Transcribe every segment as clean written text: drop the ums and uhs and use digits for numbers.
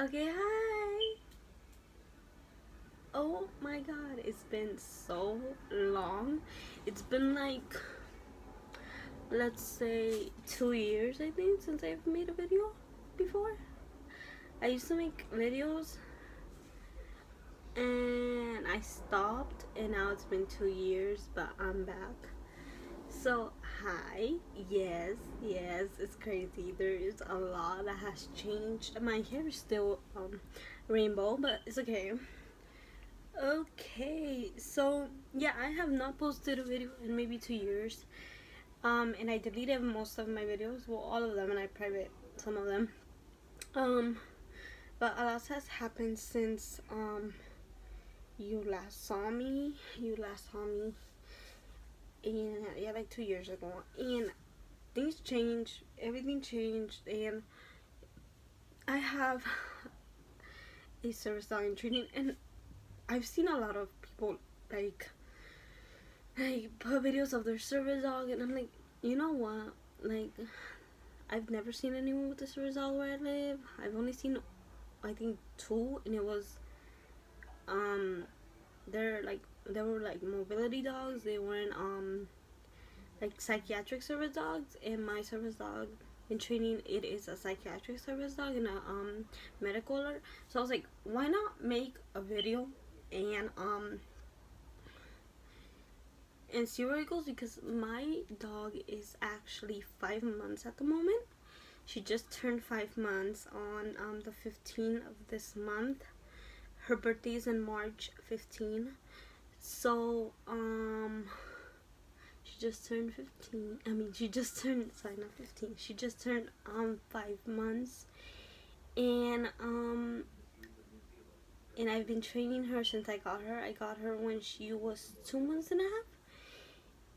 Okay, hi. Oh my god, it's been so long. It's been like, let's say 2 years, I think, since I've made a video before. I used to make videos and I stopped, and now it's been 2 years, but I'm back. So, hi. Yes, it's crazy. There is a lot that has changed. My hair is still rainbow, but it's okay. Okay, so yeah, I have not posted a video in maybe 2 years. And I deleted most of my videos, well, all of them, and I private some of them. Um, but a lot has happened since you last saw me. And yeah, like 2 years ago. And things changed, everything changed, and I have a service dog in training, and I've seen a lot of people like put videos of their service dog, and I'm like, you know what? Like, I've never seen anyone with a service dog where I live. I've only seen, I think, two, and it was they were like mobility dogs. They weren't like psychiatric service dogs, and my service dog in training, it is a psychiatric service dog and a medical alert. So I was like, why not make a video and see where it goes, because my dog is actually 5 months at the moment. She just turned 5 months on the 15th of this month. Her birthday is in March 15. So she just turned 15. I mean, she just turned, sorry, not 15. She just turned 5 months, and I've been training her since I got her. I got her when she was 2 months and a half.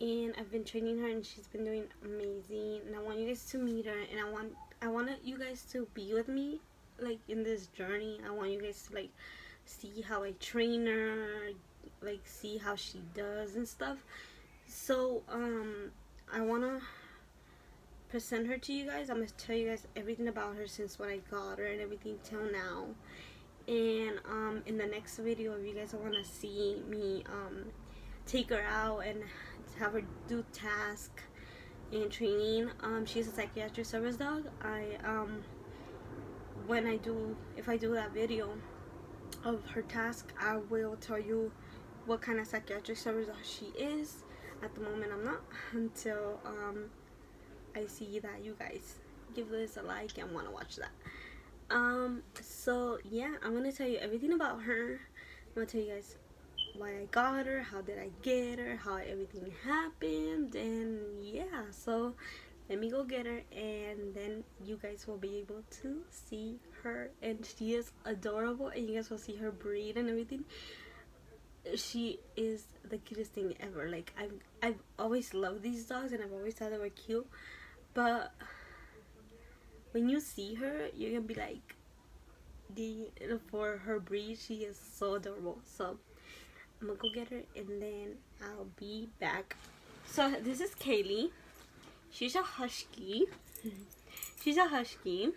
And I've been training her, and she's been doing amazing, and I want you guys to meet her, and I want you guys to be with me like in this journey. I want you guys to like see how I train her, like see how she does and stuff. So I want to present her to you guys. I'm going to tell you guys everything about her since when I got her and everything till now. And in the next video, if you guys want to see me take her out and have her do task and training, she's a psychiatric service dog. If I do that video of her task, I will tell you what kind of psychiatric service dog she is. At the moment, I'm not, until I see that you guys give this a like and want to watch that. So yeah, I'm gonna tell you everything about her. I'm gonna tell you guys why I got her, how did I get her, how everything happened, and yeah, so let me go get her, and then you guys will be able to see her. And she is adorable, and you guys will see her breed and everything. She is the cutest thing ever. Like, I've always loved these dogs, and I've always thought they were cute, but when you see her, you're gonna be like, for her breed, she is so adorable. So I'm gonna go get her, and then I'll be back. So this is Kaylee. She's a husky. She's a husky,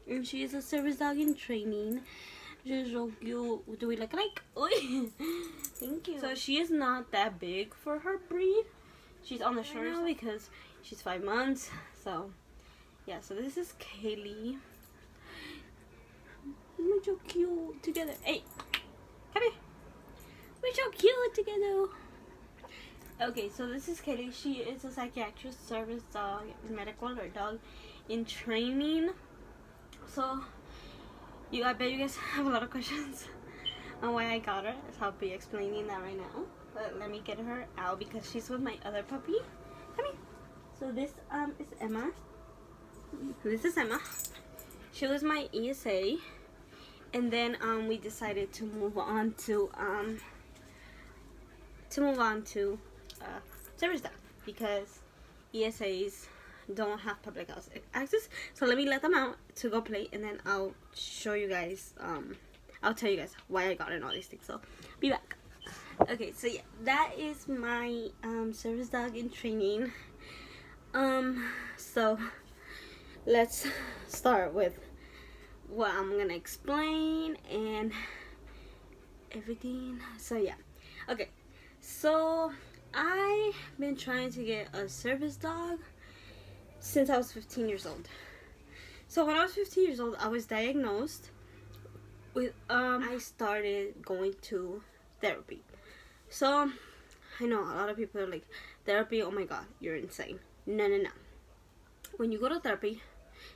and she is a service dog in training. She's so cute. Do we like? Oy. Thank you. So she is not that big for her breed. She's on the short now because she's 5 months. So yeah. So this is Kaylee. We're so cute together. Hey, come here. We're so cute together. Okay, so this is Kaylee. She is a psychiatric service dog, medical alert dog in training. So I bet you guys have a lot of questions on why I got her. So I'll be explaining that right now. But let me get her out because she's with my other puppy. Come here. So this is Emma. This is Emma. She was my ESA, and then we decided to move on to service dog because ESAs don't have public house access. So let me let them out to go play, and then I'll show you guys, I'll tell you guys why I got it and all these things. So be back. Okay, so yeah, that is my service dog in training. So let's start with what I'm gonna explain and everything. So yeah, okay. So I've been trying to get a service dog since I was 15 years old. So when I was 15 years old, I was diagnosed with I started going to therapy. So I know a lot of people are like, therapy, oh my god, you're insane. No, no, no. When you go to therapy,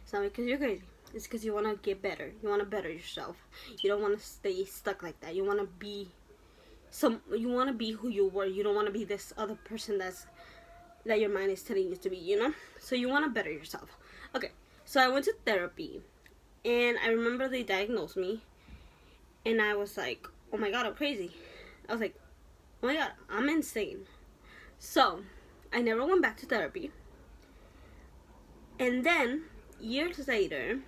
it's not because you're crazy. It's because you want to get better. You want to better yourself. You don't want to stay stuck like that. You want to be you want to be who you were. You don't want to be this other person that your mind is telling you to be, you know? So you want to better yourself. Okay. So I went to therapy, and I remember they diagnosed me, and I was like, "Oh my god, I'm crazy." I was like, "Oh my god, I'm insane." So, I never went back to therapy. And then, years later,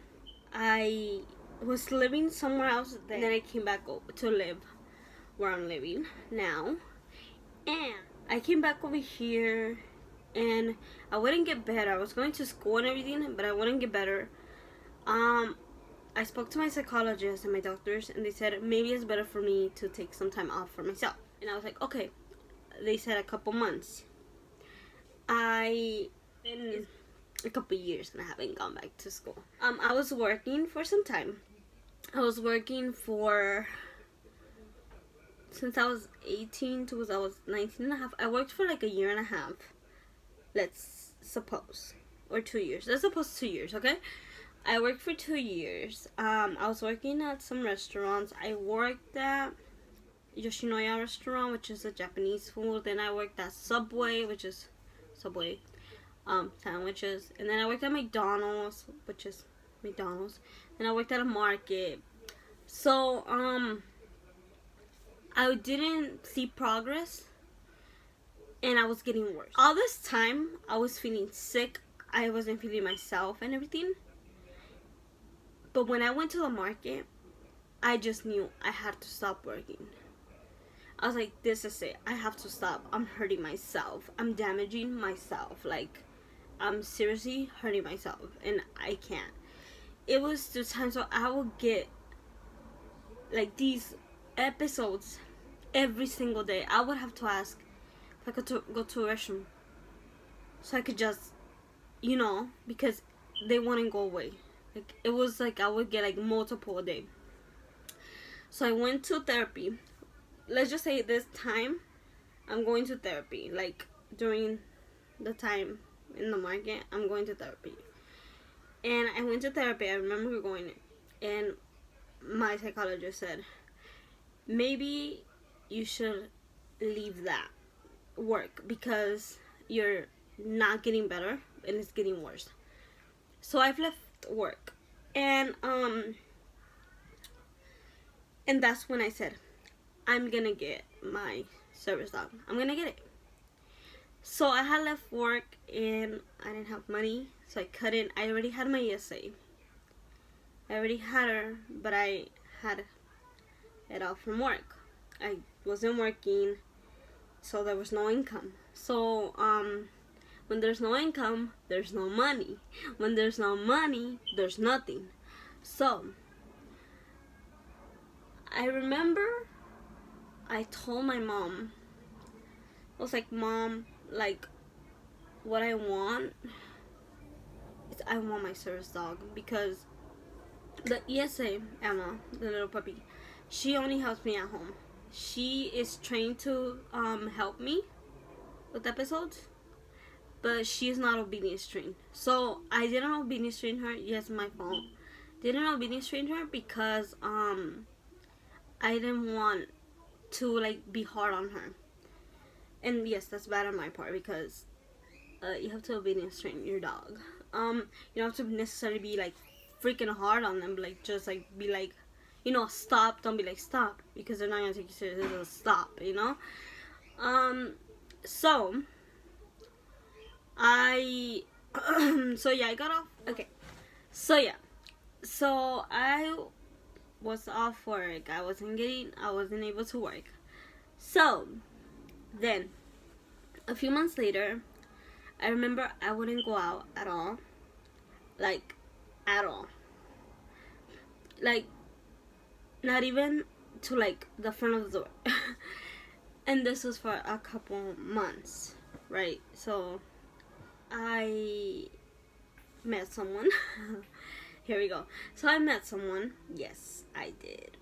I was living somewhere else, and then I came back to live where I'm living now. And I came back over here, and I wouldn't get better. I was going to school and everything, but I wouldn't get better. I spoke to my psychologist and my doctors, and they said maybe it's better for me to take some time off for myself. And I was like, okay. They said a couple months. I been a couple years and I haven't gone back to school. I was working for some time. I was working for since I was 18 to I was 19 and a half. I worked for like a year and a half. Let's suppose, or 2 years. Let's suppose 2 years, okay? I worked for 2 years. I was working at some restaurants. I worked at Yoshinoya restaurant, which is a Japanese food. Then I worked at Subway, which is Subway sandwiches. And then I worked at McDonald's, which is McDonald's. Then I worked at a market. So I didn't see progress, and I was getting worse. All this time I was feeling sick. I wasn't feeling myself and everything. But when I went to the market, I just knew I had to stop working. I was like, this is it. I have to stop. I'm hurting myself. I'm damaging myself. Like, I'm seriously hurting myself. And I can't. It was the time, so I would get, like, these episodes every single day. I would have to ask if I could go to a restroom. So I could just, because they wouldn't go away. Like, it was like I would get, like, multiple a day. So I went to therapy. Let's just say this time I'm going to therapy. Like, during the time in the market, I'm going to therapy. And I went to therapy. I remember going, and my psychologist said, maybe you should leave that work because you're not getting better and it's getting worse. So I've left work. And that's when I said, I'm gonna get my service dog. I'm gonna get it. So I had left work and I didn't have money, so I couldn't. I already had my ESA. I already had her, but I had it off from work. I wasn't working, so there was no income. So when there's no income, there's no money. When there's no money, there's nothing. So I remember I told my mom, I was like, Mom, like, what I want is I want my service dog, because the ESA, Emma, the little puppy, she only helps me at home. She is trained to help me with episodes, but she is not obedience trained. So I didn't obedience train her. Yes, my fault. Didn't obedience train her because I didn't want to, like, be hard on her. And yes, that's bad on my part, because you have to obedience train your dog. You don't have to necessarily be, like, freaking hard on them, but, like, just, like, be like, stop. Don't be like, stop, because they're not gonna take you seriously. They'll stop, So I so yeah, I got off. Okay, so yeah, so I was off work. I wasn't able to work. So then a few months later, I remember I wouldn't go out at all. Like, at all. like not even to like the front of the door. And this was for a couple months, right? So I met someone. Here we go. So I met someone. Yes, I did.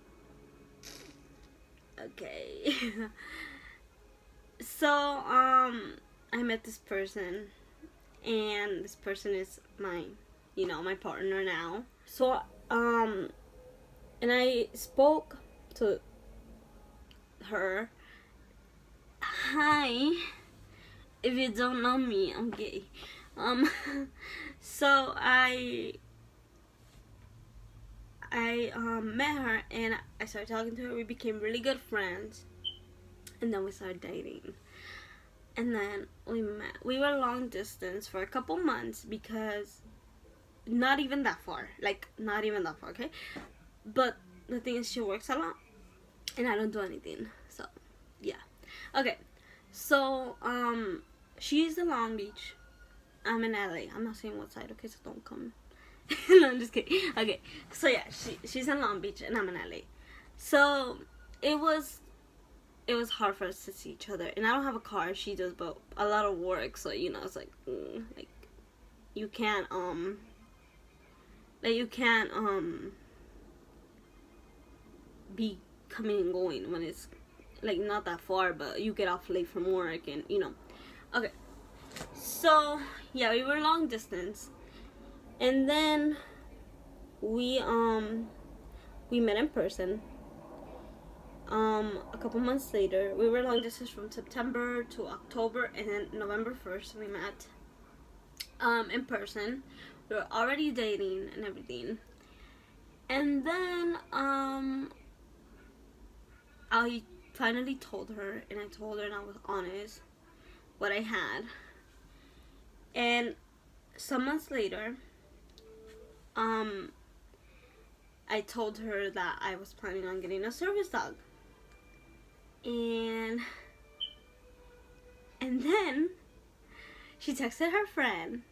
Okay. So I met this person, and this person is my, my partner now. So and I spoke to her. Hi, if you don't know me, I'm gay. Um, so I met her, and I started talking to her. We became really good friends, and then we started dating. And then we met. We were long distance for a couple months because not even that far. Like, not even that far, okay? But the thing is, she works a lot, and I don't do anything. So, yeah. Okay. So, she's in Long Beach. I'm in LA. I'm not saying what side, okay? So don't come. No, I'm just kidding. Okay. So, yeah, she's in Long Beach, and I'm in LA. So, it was hard for us to see each other, and I don't have a car. She does, but a lot of work, so it's like you can't be coming and going when it's like not that far, but you get off late from work, and okay. So yeah, we were long distance, and then we met in person. A couple months later, we were long distance from September to October, and then November 1st we met in person. We were already dating and everything. And then I finally told her, and I told her, and I was honest what I had. And some months later, I told her that I was planning on getting a service dog. And then she texted her friend